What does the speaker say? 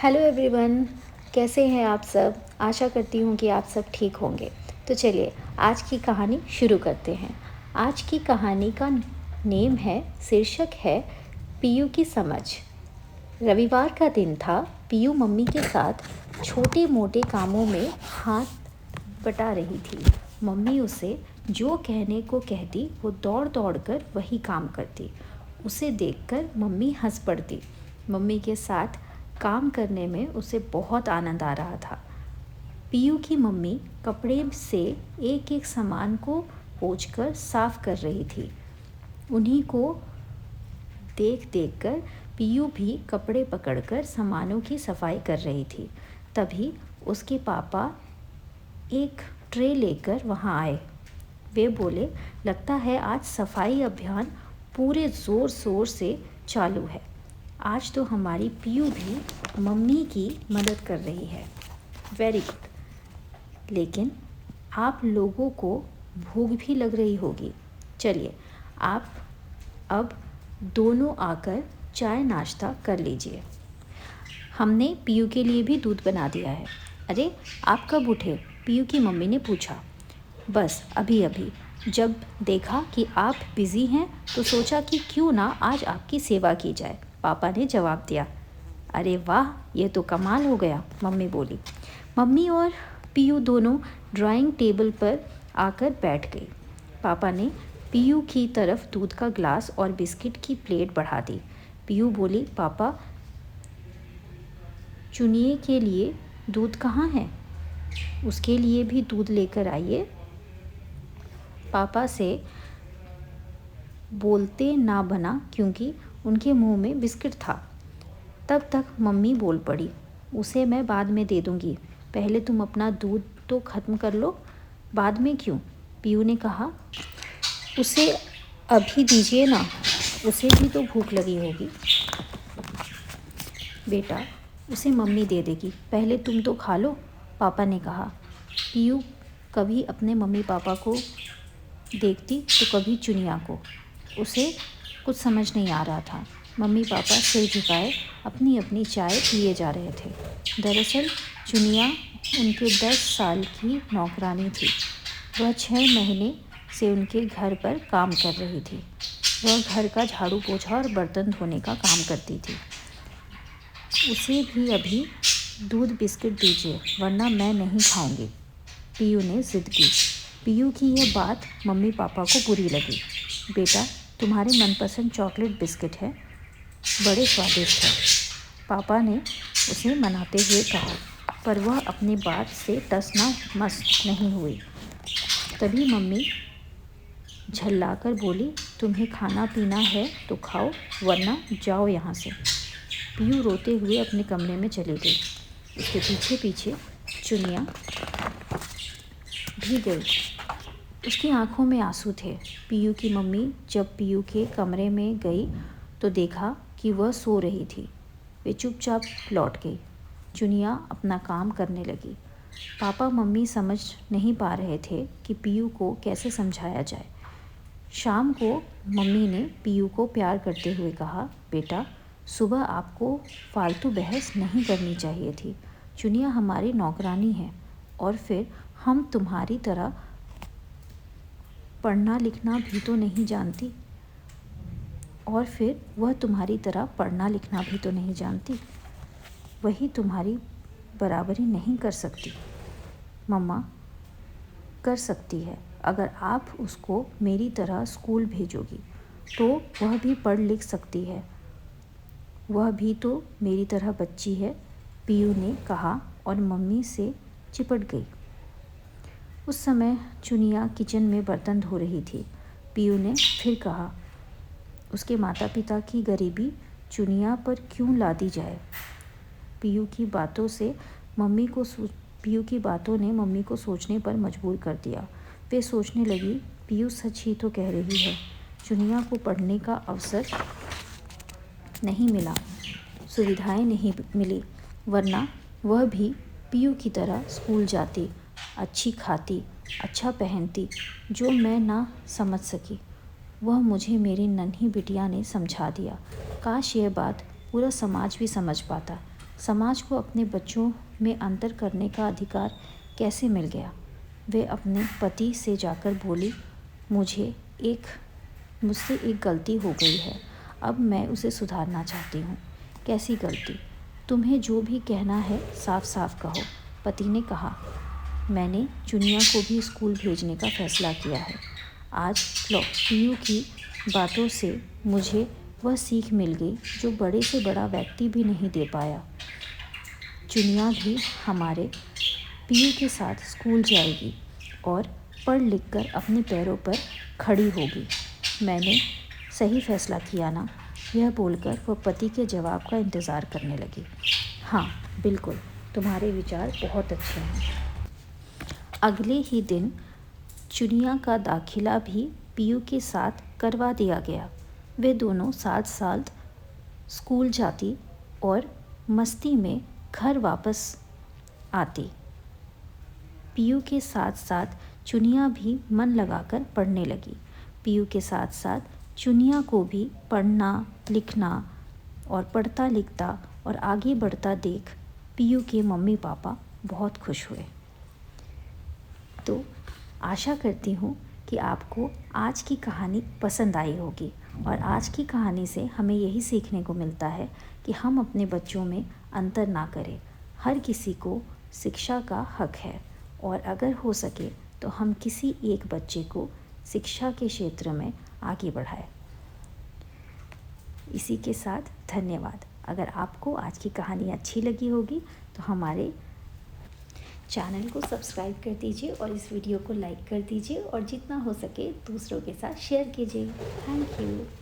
Hello everyone, कैसे हैं आप सब। आशा करती हूँ कि आप सब ठीक होंगे। तो चलिए आज की कहानी शुरू करते हैं। आज की कहानी का नेम है, शीर्षक है पीयू की समझ। रविवार का दिन था। पीयू मम्मी के साथ छोटे मोटे कामों में हाथ बटा रही थी। मम्मी उसे जो कहने को कहती वो दौड़ दौड़ कर वही काम करती। उसे देखकर मम्मी हंस पड़ती। मम्मी के साथ काम करने में उसे बहुत आनंद आ रहा था। पीयू की मम्मी कपड़े से एक एक सामान को पोंछकर साफ कर रही थी। उन्हीं को देख देख कर पीयू भी कपड़े पकड़कर सामानों की सफाई कर रही थी। तभी उसके पापा एक ट्रे लेकर वहाँ आए। वे बोले, लगता है आज सफाई अभियान पूरे ज़ोर शोर से चालू है। आज तो हमारी पीयू भी मम्मी की मदद कर रही है। Very good. लेकिन आप लोगों को भूख भी लग रही होगी। चलिए आप अब दोनों आकर चाय नाश्ता कर लीजिए। हमने पीयू के लिए भी दूध बना दिया है। अरे आप कब उठे? पीयू की मम्मी ने पूछा। बस अभी अभी। जब देखा कि आप बिज़ी हैं तो सोचा कि क्यों ना आज आपकी सेवा की जाए, पापा ने जवाब दिया। अरे वाह, ये तो कमाल हो गया, मम्मी बोली। मम्मी और पीयू दोनों ड्राइंग टेबल पर आकर बैठ गई। पापा ने पीयू की तरफ दूध का ग्लास और बिस्किट की प्लेट बढ़ा दी। पीयू बोली, पापा चुनिए के लिए दूध कहाँ है? उसके लिए भी दूध लेकर आइए। पापा से बोलते ना बना क्योंकि उनके मुंह में बिस्किट था। तब तक मम्मी बोल पड़ी, उसे मैं बाद में दे दूँगी, पहले तुम अपना दूध तो ख़त्म कर लो। बाद में क्यों? पीयू ने कहा। उसे अभी दीजिए ना, उसे भी तो भूख लगी होगी। बेटा उसे मम्मी दे देगी, पहले तुम तो खा लो, पापा ने कहा। पीयू कभी अपने मम्मी पापा को देखती तो कभी चुनिया को। उसे कुछ समझ नहीं आ रहा था। मम्मी पापा सिर झुकाए अपनी अपनी चाय पिए जा रहे थे। दरअसल चुनिया उनके 10 साल की नौकरानी थी। वह 6 महीने से उनके घर पर काम कर रही थी। वह घर का झाड़ू पोछा और बर्तन धोने का काम करती थी। उसे भी अभी दूध बिस्किट दीजिए, वरना मैं नहीं खाऊंगी, पीयू ने ज़िद की। पीयू की यह बात मम्मी पापा को बुरी लगी। बेटा तुम्हारे मनपसंद चॉकलेट बिस्किट है, बड़े स्वादिष्ट हैं, पापा ने उसे मनाते हुए कहा। पर वह अपनी बात से टस ना मस नहीं हुई। तभी मम्मी झल्लाकर बोली, तुम्हें खाना पीना है तो खाओ, वरना जाओ यहाँ से। पीयू रोते हुए अपने कमरे में चली गई। उसके पीछे पीछे चुनिया भी गई। उसकी आंखों में आंसू थे। पीयू की मम्मी जब पीयू के कमरे में गई तो देखा कि वह सो रही थी। वे चुपचाप लौट गई। चुनिया अपना काम करने लगी। पापा मम्मी समझ नहीं पा रहे थे कि पीयू को कैसे समझाया जाए। शाम को मम्मी ने पीयू को प्यार करते हुए कहा, बेटा सुबह आपको फालतू बहस नहीं करनी चाहिए थी। चुनिया हमारी नौकरानी है और फिर हम तुम्हारी तरह पढ़ना लिखना भी तो नहीं जानती। वही तुम्हारी बराबरी नहीं कर सकती। मम्मा कर सकती है। अगर आप उसको मेरी तरह स्कूल भेजोगी तो वह भी पढ़ लिख सकती है। वह भी तो मेरी तरह बच्ची है, पीयू ने कहा और मम्मी से चिपट गई। उस समय चुनिया किचन में बर्तन धो रही थी। पीयू ने फिर कहा, उसके माता पिता की गरीबी चुनिया पर क्यों लादी जाए। पीयू की बातों ने मम्मी को सोचने पर मजबूर कर दिया। वे सोचने लगी, पीयू सच ही तो कह रही है। चुनिया को पढ़ने का अवसर नहीं मिला, सुविधाएं नहीं मिली, वरना वह भी पीयू की तरह स्कूल जाती, अच्छी खाती, अच्छा पहनती। जो मैं ना समझ सकी वह मुझे मेरी नन्ही बिटिया ने समझा दिया। काश यह बात पूरा समाज भी समझ पाता। समाज को अपने बच्चों में अंतर करने का अधिकार कैसे मिल गया? वे अपने पति से जाकर बोली, मुझसे एक गलती हो गई है, अब मैं उसे सुधारना चाहती हूँ। कैसी गलती? तुम्हें जो भी कहना है साफ साफ कहो। पति ने कहा, मैंने चुनिया को भी स्कूल भेजने का फैसला किया है। आज पीयू की बातों से मुझे वह सीख मिल गई जो बड़े से बड़ा व्यक्ति भी नहीं दे पाया। चुनिया भी हमारे पीयू के साथ स्कूल जाएगी और पढ़ लिख कर अपने पैरों पर खड़ी होगी। मैंने सही फैसला किया ना? यह बोलकर वह पति के जवाब का इंतज़ार करने लगी। हाँ बिल्कुल, तुम्हारे विचार बहुत अच्छे हैं। अगले ही दिन चुनिया का दाखिला भी पीयू के साथ करवा दिया गया। वे दोनों साथ साथ स्कूल जाती और मस्ती में घर वापस आती। पीयू के साथ साथ चुनिया भी मन लगाकर पढ़ने लगी। पीयू के साथ साथ चुनिया को भी पढ़ना लिखना और पढ़ता लिखता और आगे बढ़ता देख पीयू के मम्मी पापा बहुत खुश हुए। तो आशा करती हूँ कि आपको आज की कहानी पसंद आई होगी और आज की कहानी से हमें यही सीखने को मिलता है कि हम अपने बच्चों में अंतर ना करें। हर किसी को शिक्षा का हक है और अगर हो सके तो हम किसी एक बच्चे को शिक्षा के क्षेत्र में आगे बढ़ाएं। इसी के साथ धन्यवाद। अगर आपको आज की कहानी अच्छी लगी होगी तो हमारे चैनल को सब्सक्राइब कर दीजिए और इस वीडियो को लाइक कर दीजिए और जितना हो सके दूसरों के साथ शेयर कीजिए। Thank you.